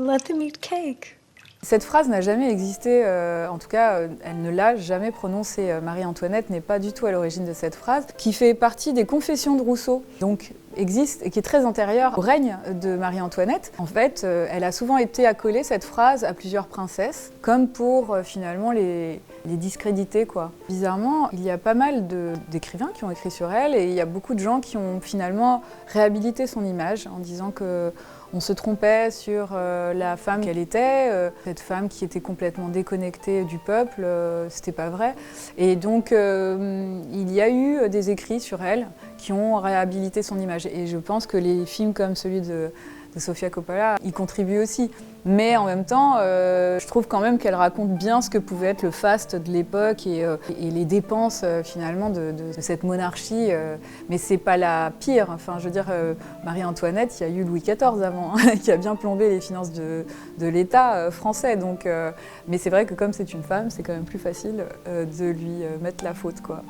Let them eat cake. Cette phrase n'a jamais existé, en tout cas, elle ne l'a jamais prononcée. Marie-Antoinette n'est pas du tout à l'origine de cette phrase, qui fait partie des Confessions de Rousseau, donc existe et qui est très antérieure au règne de Marie-Antoinette. En fait, elle a souvent été accolée, cette phrase, à plusieurs princesses, comme pour finalement les discréditer, quoi. Bizarrement, il y a pas mal d'écrivains qui ont écrit sur elle et il y a beaucoup de gens qui ont finalement réhabilité son image en disant que on se trompait sur la femme qu'elle était, cette femme qui était complètement déconnectée du peuple, c'était pas vrai. Et donc il y a eu des écrits sur elle qui ont réhabilité son image. Et je pense que les films comme celui de Sofia Coppola y contribuent aussi. Mais en même temps, je trouve quand même qu'elle raconte bien ce que pouvait être le faste de l'époque et les dépenses finalement de cette monarchie. Mais c'est pas la pire. Enfin, je veux dire, Marie-Antoinette, il y a eu Louis XIV avant, qui a bien plombé les finances de l'État français. Donc, mais c'est vrai que comme c'est une femme, c'est quand même plus facile de lui mettre la faute, quoi.